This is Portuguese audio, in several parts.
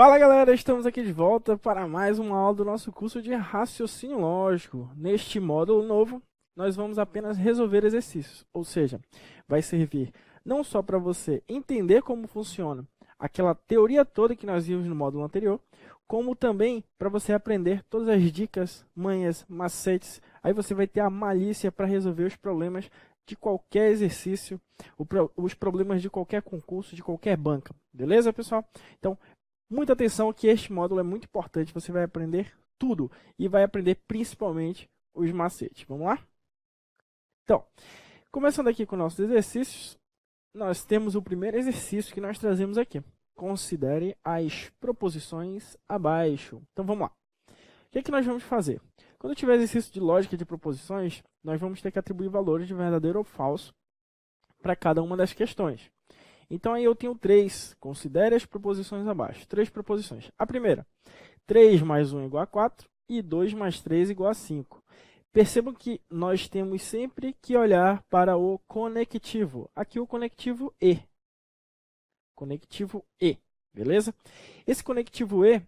Fala galera, estamos aqui de volta para mais uma aula do nosso curso de raciocínio lógico. Neste módulo novo, nós vamos apenas resolver exercícios, ou seja, vai servir não só para você entender como funciona aquela teoria toda que nós vimos no módulo anterior, como também para você aprender todas as dicas, manhas, macetes. Aí você vai ter a malícia para resolver os problemas de qualquer exercício, os problemas de qualquer concurso, de qualquer banca. Beleza, pessoal? Então, muita atenção que este módulo é muito importante. Você vai aprender tudo e vai aprender principalmente os macetes. Vamos lá? Então, começando aqui com nossos exercícios, nós temos o primeiro exercício que nós trazemos aqui. Considere as proposições abaixo. Então, vamos lá. O que é que nós vamos fazer? Quando tiver exercício de lógica de proposições, nós vamos ter que atribuir valores de verdadeiro ou falso para cada uma das questões. Então, aí eu tenho três. Considere as proposições abaixo. Três proposições. A primeira, 3 mais 1 igual a 4 e 2 mais 3 igual a 5. Percebam que nós temos sempre que olhar para o conectivo. Aqui o conectivo E. Conectivo E, beleza? Esse conectivo E,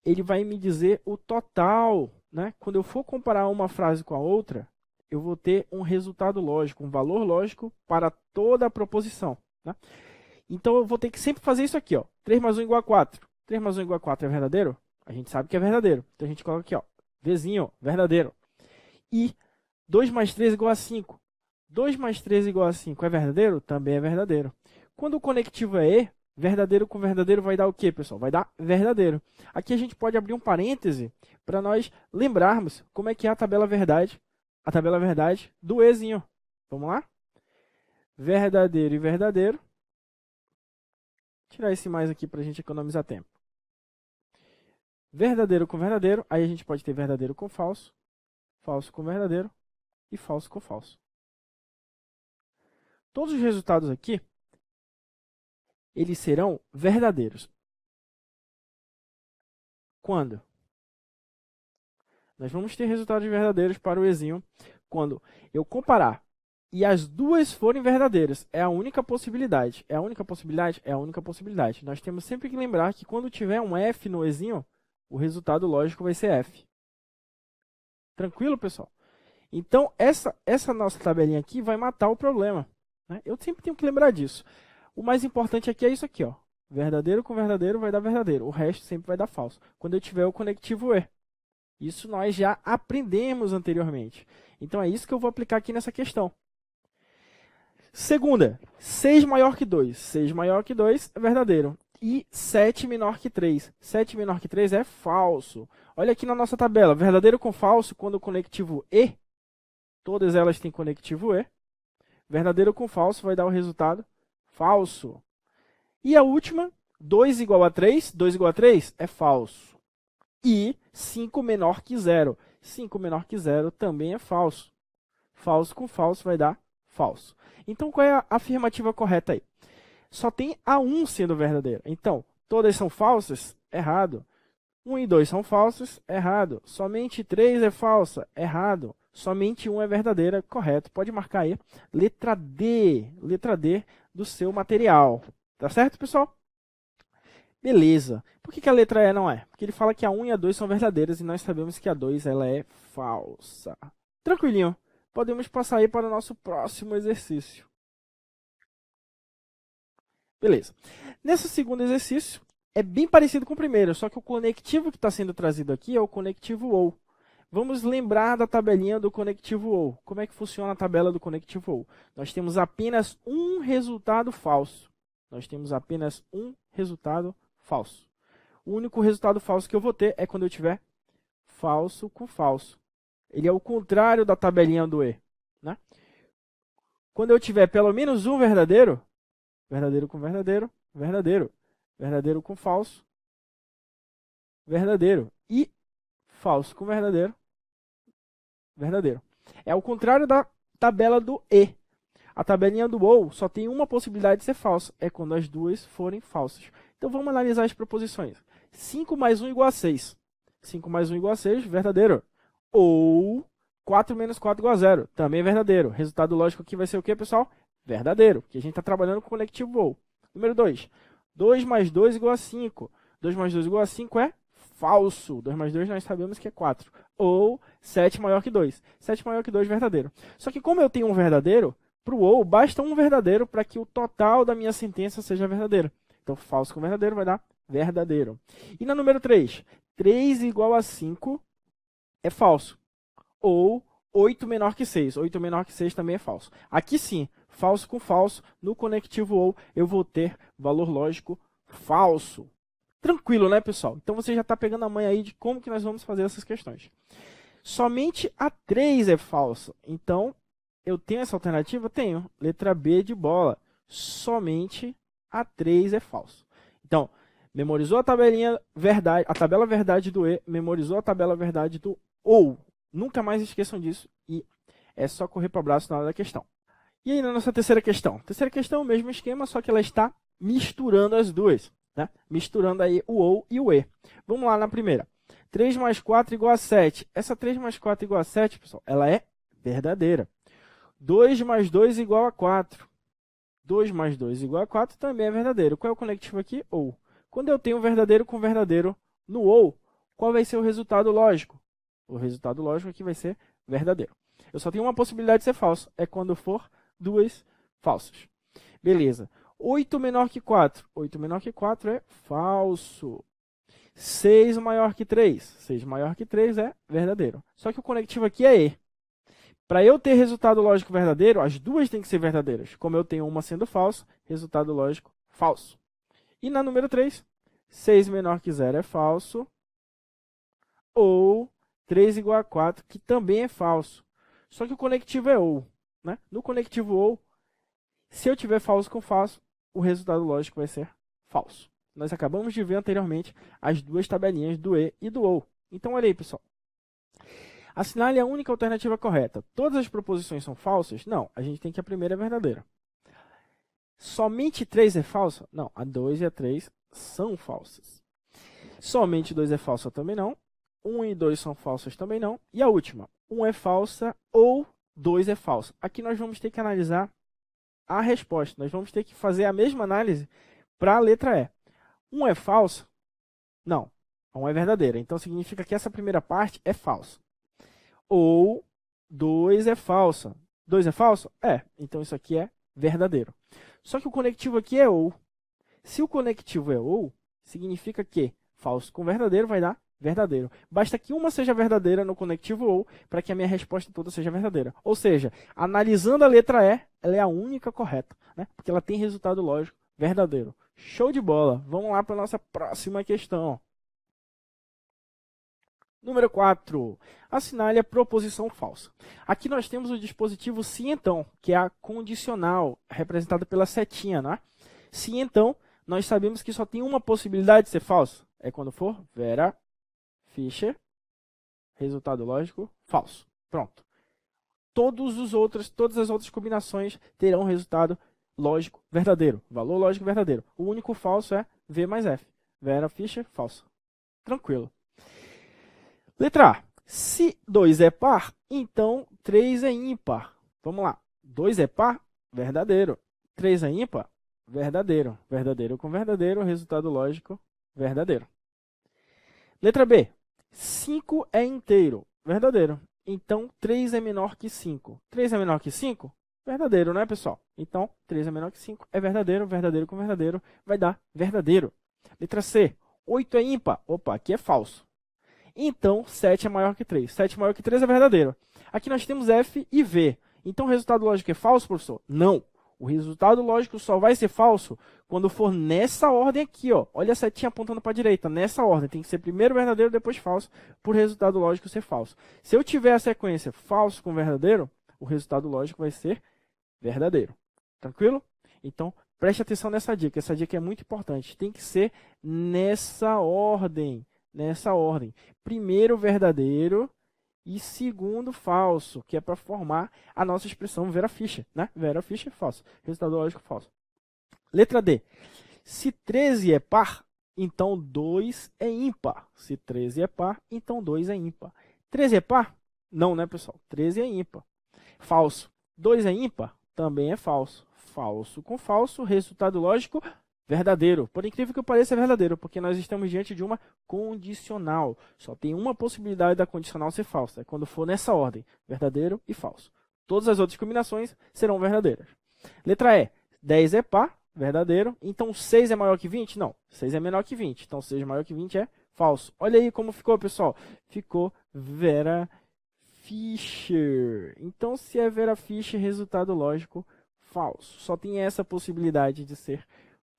ele vai me dizer o total, né? Quando eu for comparar uma frase com a outra, eu vou ter um resultado lógico, um valor lógico para toda a proposição. Né? Então, eu vou ter que sempre fazer isso aqui. Ó. 3 mais 1 igual a 4. 3 mais 1 igual a 4 é verdadeiro? A gente sabe que é verdadeiro. Então, a gente coloca aqui, ó, Vzinho, verdadeiro. E 2 mais 3 igual a 5. 2 mais 3 igual a 5 é verdadeiro? Também é verdadeiro. Quando o conectivo é E, verdadeiro com verdadeiro vai dar o quê, pessoal? Vai dar verdadeiro. Aqui a gente pode abrir um parêntese para nós lembrarmos como é que é a tabela verdade do Ezinho. Vamos lá? Verdadeiro e verdadeiro. Tirar esse mais aqui para a gente economizar tempo. Verdadeiro com verdadeiro. Aí a gente pode ter verdadeiro com falso. Falso com verdadeiro. E falso com falso. Todos os resultados aqui, eles serão verdadeiros. Quando? Nós vamos ter resultados verdadeiros para o Ezinho quando eu comparar e as duas forem verdadeiras. É a única possibilidade. É a única possibilidade? É a única possibilidade. Nós temos sempre que lembrar que quando tiver um F no Ezinho, o resultado lógico vai ser F. Tranquilo, pessoal? Então, essa nossa tabelinha aqui vai matar o problema. Né? Eu sempre tenho que lembrar disso. O mais importante aqui é isso aqui. Ó. Verdadeiro com verdadeiro vai dar verdadeiro. O resto sempre vai dar falso. Quando eu tiver o conectivo E. Isso nós já aprendemos anteriormente. Então, é isso que eu vou aplicar aqui nessa questão. Segunda, 6 maior que 2. 6 maior que 2 é verdadeiro. E 7 menor que 3. 7 menor que 3 é falso. Olha aqui na nossa tabela. Verdadeiro com falso, quando o conectivo E, todas elas têm conectivo E. Verdadeiro com falso vai dar o resultado falso. E a última, 2 igual a 3. 2 igual a 3 é falso. E 5 menor que 0. 5 menor que 0 também é falso. Falso com falso vai dar falso. Então, qual é a afirmativa correta aí? Só tem a 1 sendo verdadeira. Então, todas são falsas? Errado. 1 e 2 são falsos? Errado. Somente 3 é falsa? Errado. Somente 1 é verdadeira? Correto. Pode marcar aí. Letra D do seu material. Tá certo, pessoal? Beleza. Por que a letra E não é? Porque ele fala que a 1 e a 2 são verdadeiras e nós sabemos que a 2 ela é falsa. Tranquilinho. Podemos passar aí para o nosso próximo exercício. Beleza. Nesse segundo exercício, é bem parecido com o primeiro, só que o conectivo que está sendo trazido aqui é o conectivo OU. Vamos lembrar da tabelinha do conectivo OU. Como é que funciona a tabela do conectivo OU? Nós temos apenas um resultado falso. Nós temos apenas um resultado falso. O único resultado falso que eu vou ter é quando eu tiver falso com falso. Ele é o contrário da tabelinha do E. Né? Quando eu tiver pelo menos um verdadeiro, verdadeiro com verdadeiro, verdadeiro. Verdadeiro com falso, verdadeiro. E falso com verdadeiro, verdadeiro. É o contrário da tabela do E. A tabelinha do OU só tem uma possibilidade de ser falsa. É quando as duas forem falsas. Então, vamos analisar as proposições. 5 mais 1 igual a 6. 5 mais 1 igual a 6, verdadeiro. Ou 4 menos 4 igual a 0. Também é verdadeiro. Resultado lógico aqui vai ser o quê, pessoal? Verdadeiro. Porque a gente está trabalhando com o conectivo OU. Número 2. 2 mais 2 igual a 5. 2 mais 2 igual a 5 é falso. 2 mais 2 nós sabemos que é 4. Ou 7 maior que 2. 7 maior que 2, verdadeiro. Só que como eu tenho um verdadeiro, para o ou basta um verdadeiro para que o total da minha sentença seja verdadeiro. Então, falso com verdadeiro vai dar verdadeiro. E na número 3, 3 igual a 5 é falso. Ou 8 menor que 6. 8 menor que 6 também é falso. Aqui sim, falso com falso, no conectivo ou eu vou ter valor lógico falso. Tranquilo, né, pessoal? Então você já está pegando a manha aí de como que nós vamos fazer essas questões. Somente a 3 é falsa. Então, eu tenho essa alternativa? Tenho. Letra B de bola. Somente a 3 é falso. Então, memorizou a tabelinha verdade, a tabela verdade do E, memorizou a tabela verdade do OU. Nunca mais esqueçam disso e é só correr para o abraço na hora da questão. E aí na nossa terceira questão? Terceira questão, o mesmo esquema, só que ela está misturando as duas. Né? Misturando aí o OU e o E. Vamos lá na primeira. 3 mais 4 igual a 7. Essa 3 mais 4 igual a 7, pessoal, ela é verdadeira. 2 mais 2 igual a 4. 2 mais 2 igual a 4 também é verdadeiro. Qual é o conectivo aqui? OU. Quando eu tenho verdadeiro com verdadeiro no OU, qual vai ser o resultado lógico? O resultado lógico aqui vai ser verdadeiro. Eu só tenho uma possibilidade de ser falso. É quando for duas falsas. Beleza. 8 menor que 4. 8 menor que 4 é falso. 6 maior que 3. 6 maior que 3 é verdadeiro. Só que o conectivo aqui é E. Para eu ter resultado lógico verdadeiro, as duas têm que ser verdadeiras. Como eu tenho uma sendo falsa, resultado lógico falso. E na número 3, 6 menor que 0 é falso. Ou 3 igual a 4, que também é falso. Só que o conectivo é OU. Né? No conectivo OU, se eu tiver falso com falso, o resultado lógico vai ser falso. Nós acabamos de ver anteriormente as duas tabelinhas do E e do OU. Então, olha aí, pessoal. Assinale a única alternativa correta. Todas as proposições são falsas? Não, a gente tem que a primeira é verdadeira. Somente 3 é falsa? Não, a 2 e a 3 são falsas. Somente 2 é falsa também não. 1 e 2 são falsas também não. E a última, 1 é falsa ou 2 é falsa. Aqui nós vamos ter que analisar a resposta. Nós vamos ter que fazer a mesma análise para a letra E. 1 é falsa? Não, 1 é verdadeira. Então, significa que essa primeira parte é falsa. Ou 2 é falsa. 2 é falso? É. Então, isso aqui é verdadeiro. Só que o conectivo aqui é OU. Se o conectivo é OU, significa que falso com verdadeiro vai dar verdadeiro. Basta que uma seja verdadeira no conectivo OU para que a minha resposta toda seja verdadeira. Ou seja, analisando a letra E, ela é a única correta, né? Porque ela tem resultado lógico verdadeiro. Show de bola! Vamos lá para a nossa próxima questão. Número 4. Assinale a proposição falsa. Aqui nós temos o dispositivo se então, que é a condicional, representada pela setinha. Né? Se então, nós sabemos que só tem uma possibilidade de ser falso. É quando for Vera Fischer, resultado lógico, falso. Pronto. Todas as outras combinações terão resultado lógico verdadeiro. Valor lógico verdadeiro. O único falso é V mais F. Vera Fischer, falso. Tranquilo. Letra A. Se 2 é par, então 3 é ímpar. Vamos lá. 2 é par? Verdadeiro. 3 é ímpar? Verdadeiro. Verdadeiro com verdadeiro, resultado lógico, verdadeiro. Letra B. 5 é inteiro. Verdadeiro. Então, 3 é menor que 5. 3 é menor que 5? Verdadeiro, né, pessoal? Então, 3 é menor que 5 é verdadeiro. Verdadeiro com verdadeiro vai dar verdadeiro. Letra C. 8 é ímpar. Opa, aqui é falso. Então, 7 é maior que 3. 7 maior que 3 é verdadeiro. Aqui nós temos F e V. Então, o resultado lógico é falso, professor? Não. O resultado lógico só vai ser falso quando for nessa ordem aqui. Ó. Olha a setinha apontando para a direita. Nessa ordem. Tem que ser primeiro verdadeiro, depois falso, por resultado lógico ser falso. Se eu tiver a sequência falso com verdadeiro, o resultado lógico vai ser verdadeiro. Tranquilo? Então, preste atenção nessa dica. Essa dica é muito importante. Tem que ser nessa ordem. Nessa ordem. Primeiro verdadeiro e segundo falso, que é para formar a nossa expressão Vera Fischer, né? Vera Fischer, falso. Resultado lógico, falso. Letra D. Se 13 é par, então 2 é ímpar. Se 13 é par, então 2 é ímpar. 13 é par? Não, né, pessoal? 13 é ímpar. Falso. 2 é ímpar? Também é falso. Falso com falso, resultado lógico verdadeiro. Por incrível que pareça, é verdadeiro, porque nós estamos diante de uma condicional. Só tem uma possibilidade da condicional ser falsa, é quando for nessa ordem, verdadeiro e falso. Todas as outras combinações serão verdadeiras. Letra E, 10 é par, verdadeiro. Então 6 é maior que 20? Não, 6 é menor que 20. Então 6 maior que 20 é falso. Olha aí como ficou, pessoal. Ficou Vera Fischer. Então se é Vera Fischer, resultado lógico, falso. Só tem essa possibilidade de ser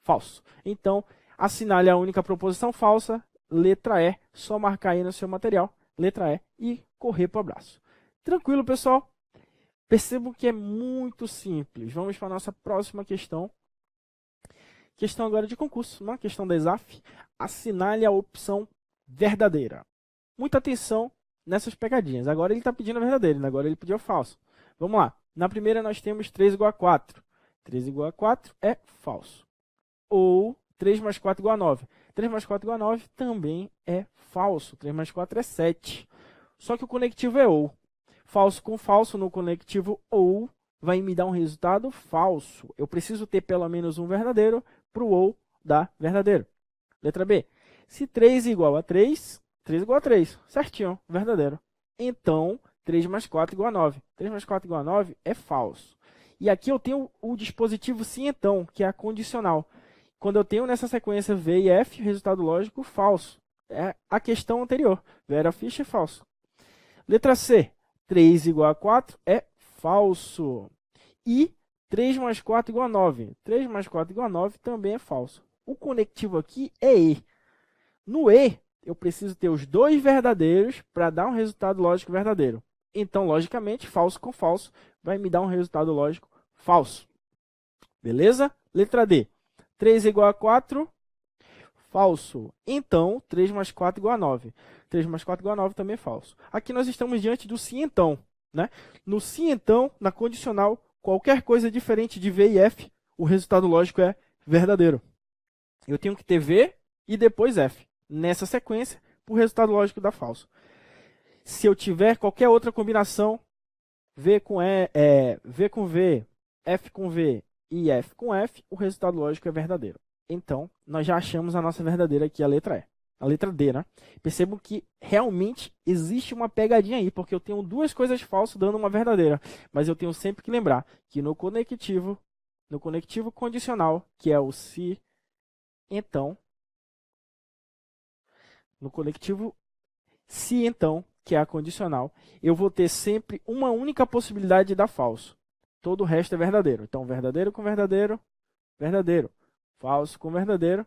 falso. Então, assinale a única proposição falsa, letra E, só marcar aí no seu material, letra E, e correr para o abraço. Tranquilo, pessoal? Percebam que é muito simples. Vamos para a nossa próxima questão. Questão agora de concurso, uma questão da ESAF. Assinale a opção verdadeira. Muita atenção nessas pegadinhas. Agora ele está pedindo a verdadeira, agora ele pediu a falsa. Vamos lá. Na primeira nós temos 3 igual a 4. 3 igual a 4 é falso. Ou 3 mais 4 igual a 9. 3 mais 4 igual a 9 também é falso. 3 mais 4 é 7. Só que o conectivo é ou. Falso com falso no conectivo ou vai me dar um resultado falso. Eu preciso ter pelo menos um verdadeiro para o ou dar verdadeiro. Letra B. Se 3 igual a 3, 3 igual a 3. Certinho, verdadeiro. Então, 3 mais 4 igual a 9. 3 mais 4 igual a 9 é falso. E aqui eu tenho o dispositivo sim então, que é a condicional. Quando eu tenho nessa sequência V e F, resultado lógico, falso. É a questão anterior. Vera Fischer, falso. Letra C. 3 igual a 4 é falso. E 3 mais 4 igual a 9. 3 mais 4 igual a 9 também é falso. O conectivo aqui é E. No E, eu preciso ter os dois verdadeiros para dar um resultado lógico verdadeiro. Então, logicamente, falso com falso vai me dar um resultado lógico falso. Beleza? Letra D. 3 igual a 4, falso. Então, 3 mais 4 igual a 9. 3 mais 4 igual a 9 também é falso. Aqui nós estamos diante do sim então. Né? No sim então, na condicional, qualquer coisa diferente de V e F, o resultado lógico é verdadeiro. Eu tenho que ter V e depois F. Nessa sequência, o resultado lógico dá falso. Se eu tiver qualquer outra combinação, V com V, F com V e F com F, o resultado lógico é verdadeiro. Então, nós já achamos a nossa verdadeira aqui, a letra E. A letra D, né? Percebam que realmente existe uma pegadinha aí, porque eu tenho duas coisas falsas dando uma verdadeira. Mas eu tenho sempre que lembrar que no conectivo condicional, que é o se, então, no conectivo se, então, que é a condicional, eu vou ter sempre uma única possibilidade de dar falso. Todo o resto é verdadeiro. Então, verdadeiro com verdadeiro, verdadeiro. Falso com verdadeiro,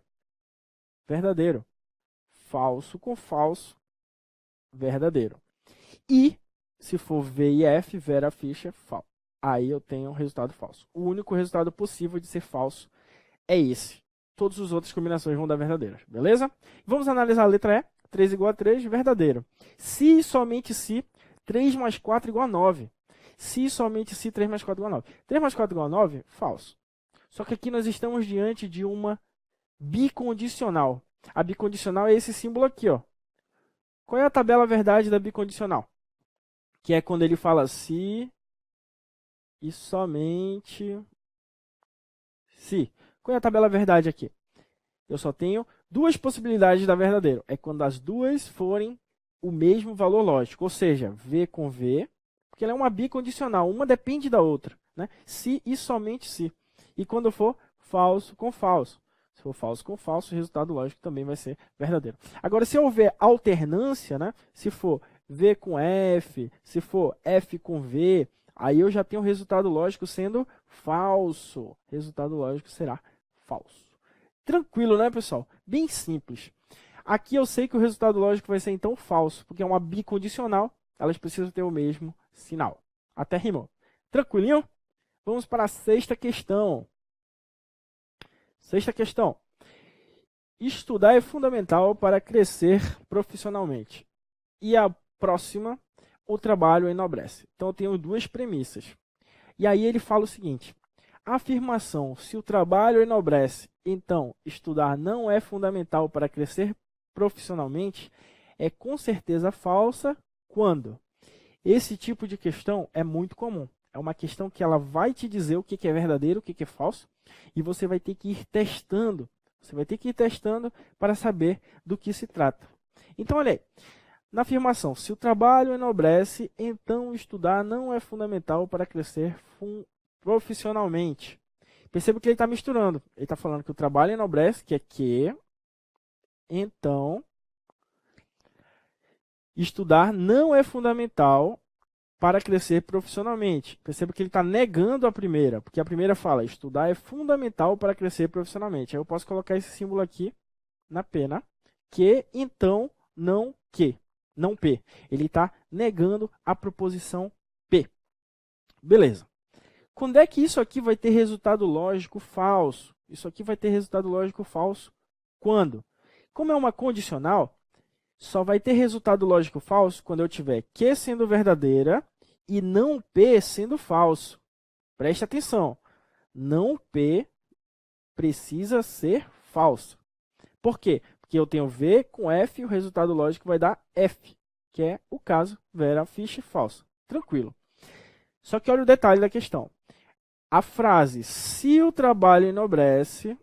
verdadeiro. Falso com falso, verdadeiro. E, se for V e F, Vera Fischer, falso. Aí eu tenho um resultado falso. O único resultado possível de ser falso é esse. Todas as outras combinações vão dar verdadeiras, beleza? Vamos analisar a letra E. 3 igual a 3, verdadeiro. Se e somente se, 3 mais 4 igual a 9. Se e somente se, 3 mais 4 igual a 9. 3 mais 4 igual a 9, falso. Só que aqui nós estamos diante de uma bicondicional. A bicondicional é esse símbolo aqui, ó. Qual é a tabela verdade da bicondicional? Que é quando ele fala se e somente se. Qual é a tabela verdade aqui? Eu só tenho duas possibilidades da verdadeiro. É quando as duas forem o mesmo valor lógico. Ou seja, V com V, porque ela é uma bicondicional. Uma depende da outra. Né? Se e somente se. E quando for falso com falso. Se for falso com falso, o resultado lógico também vai ser verdadeiro. Agora, se houver alternância, né? Se for V com F, se for F com V, aí eu já tenho o resultado lógico sendo falso. Resultado lógico será falso. Tranquilo, né, pessoal? Bem simples. Aqui eu sei que o resultado lógico vai ser, então, falso, porque é uma bicondicional, elas precisam ter o mesmo sinal. Até rimou. Tranquilinho? Vamos para a sexta questão. Sexta questão. Estudar é fundamental para crescer profissionalmente. E a próxima, o trabalho enobrece. Então, eu tenho duas premissas. E aí ele fala o seguinte. A afirmação, se o trabalho enobrece, então estudar não é fundamental para crescer profissionalmente, é com certeza falsa quando esse tipo de questão é muito comum. É uma questão que ela vai te dizer o que é verdadeiro, o que é falso, e você vai ter que ir testando. Você vai ter que ir testando para saber do que se trata. Então, olha aí. Na afirmação, se o trabalho enobrece, então estudar não é fundamental para crescer profissionalmente. Perceba que ele está misturando. Ele está falando que o trabalho enobrece, que é que, então, estudar não é fundamental para crescer profissionalmente. Perceba que ele está negando a primeira, porque a primeira fala, estudar é fundamental para crescer profissionalmente. Aí eu posso colocar esse símbolo aqui na pena, que, então, não que. Não P. Ele está negando a proposição P. Beleza. Quando é que isso aqui vai ter resultado lógico falso? Isso aqui vai ter resultado lógico falso quando? Como é uma condicional, só vai ter resultado lógico falso quando eu tiver que sendo verdadeira e não P sendo falso. Preste atenção. Não P precisa ser falso. Por quê? Porque eu tenho V com F e o resultado lógico vai dar F, que é o caso Vera Fish falso. Tranquilo. Só que olha o detalhe da questão. A frase, se o trabalho enobrece,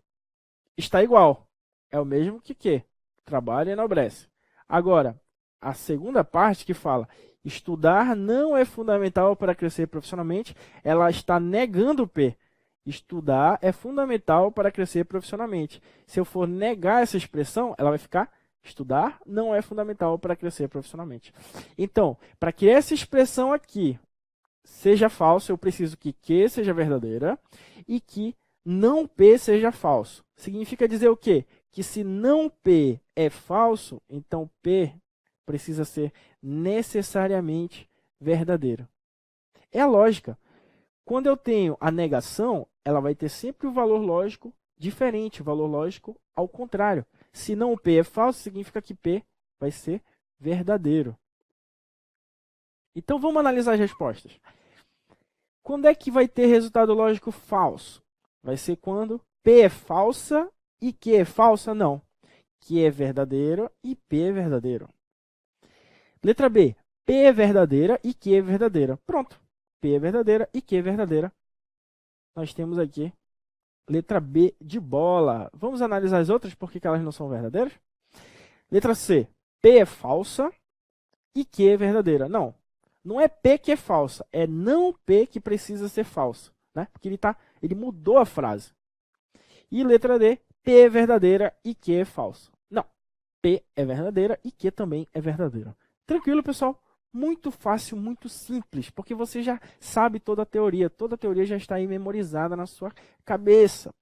está igual. É o mesmo que trabalho enobrece. Agora, a segunda parte que fala, estudar não é fundamental para crescer profissionalmente, ela está negando o P. Estudar é fundamental para crescer profissionalmente. Se eu for negar essa expressão, ela vai ficar, estudar não é fundamental para crescer profissionalmente. Então, para que essa expressão aqui seja falsa, eu preciso que seja verdadeira e que não P seja falso. Significa dizer o quê? Que se não P é falso, então P precisa ser necessariamente verdadeiro. É a lógica. Quando eu tenho a negação, ela vai ter sempre o valor lógico diferente, o valor lógico ao contrário. Se não P é falso, significa que P vai ser verdadeiro. Então vamos analisar as respostas. Quando é que vai ter resultado lógico falso? Vai ser quando P é falsa e Q é falsa? Não. Q é verdadeiro e P é verdadeiro. Letra B. P é verdadeira e Q é verdadeira. Pronto. P é verdadeira e Q é verdadeira. Nós temos aqui letra B de bola. Vamos analisar as outras, porque elas não são verdadeiras? Letra C. P é falsa e Q é verdadeira. Não. Não é P que é falsa, é não P que precisa ser falsa, né? Porque ele mudou a frase. E letra D, P é verdadeira e Q é falso. Não, P é verdadeira e Q também é verdadeira. Tranquilo, pessoal? Muito fácil, muito simples, porque você já sabe toda a teoria já está aí memorizada na sua cabeça.